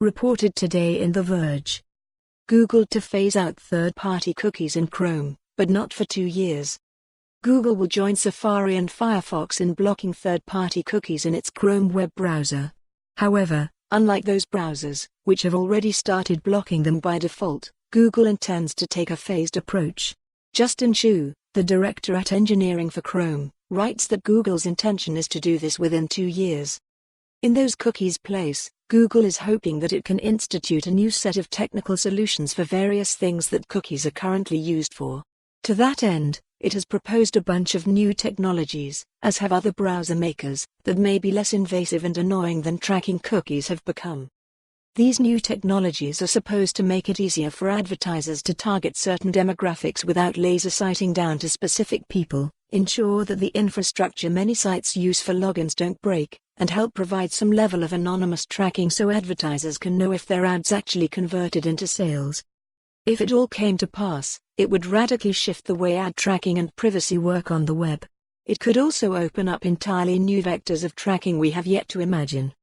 reported today in The Verge. Google to phase out third-party cookies in Chrome, but not for 2 years. Google will join Safari and Firefox in blocking third-party cookies in its Chrome web browser. However, unlike those browsers, which have already started blocking them by default, Google intends to take a phased approach. Justin Schuh, the director at engineering for Chrome, writes that Google's intention is to do this within 2 years. In those cookies' place, Google is hoping that it can institute a new set of technical solutions for various things that cookies are currently used for. To that end, it has proposed a bunch of new technologies, as have other browser makers, that may be less invasive and annoying than tracking cookies have become. These new technologies are supposed to make it easier for advertisers to target certain demographics without laser sighting down to specific people, ensure that the infrastructure many sites use for logins don't break, and help provide some level of anonymous tracking so advertisers can know if their ads actually converted into sales. If it all came to pass, it would radically shift the way ad tracking and privacy work on the web. It could also open up entirely new vectors of tracking we have yet to imagine.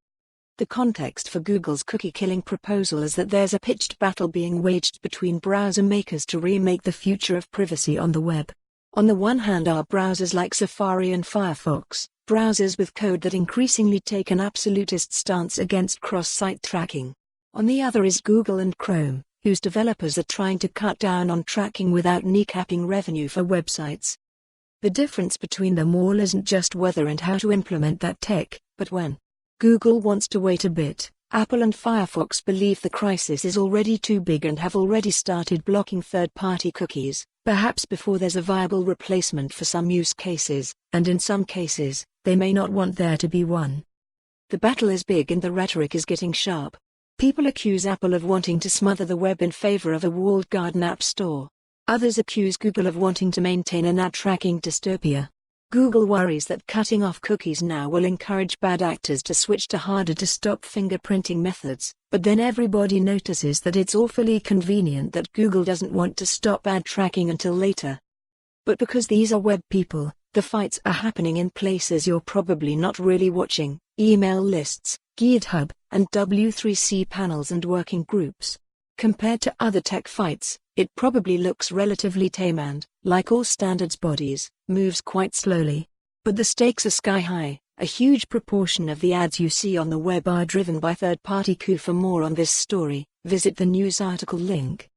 The context for Google's cookie-killing proposal is that there's a pitched battle being waged between browser makers to remake the future of privacy on the web. On the one hand are browsers like Safari and Firefox, browsers with code that increasingly take an absolutist stance against cross-site tracking. On the other is Google and Chrome, whose developers are trying to cut down on tracking without kneecapping revenue for websites. The difference between them all isn't just whether and how to implement that tech, but when. Google wants to wait a bit. Apple and Firefox believe the crisis is already too big and have already started blocking third-party cookies, perhaps before there's a viable replacement for some use cases, and in some cases, they may not want there to be one. The battle is big and the rhetoric is getting sharp. People accuse Apple of wanting to smother the web in favor of a walled garden app store. Others accuse Google of wanting to maintain an ad tracking dystopia. Google worries that cutting off cookies now will encourage bad actors to switch to harder-to-stop fingerprinting methods, but then everybody notices that it's awfully convenient that Google doesn't want to stop ad tracking until later. But because these are web people, the fights are happening in places you're probably not really watching: email lists, GitHub, and W3C panels and working groups. Compared to other tech fights, it probably looks relatively tame and, like all standards bodies, moves quite slowly. But the stakes are sky high. A huge proportion of the ads you see on the web are driven by third-party cookies. For more on this story, visit the news article link.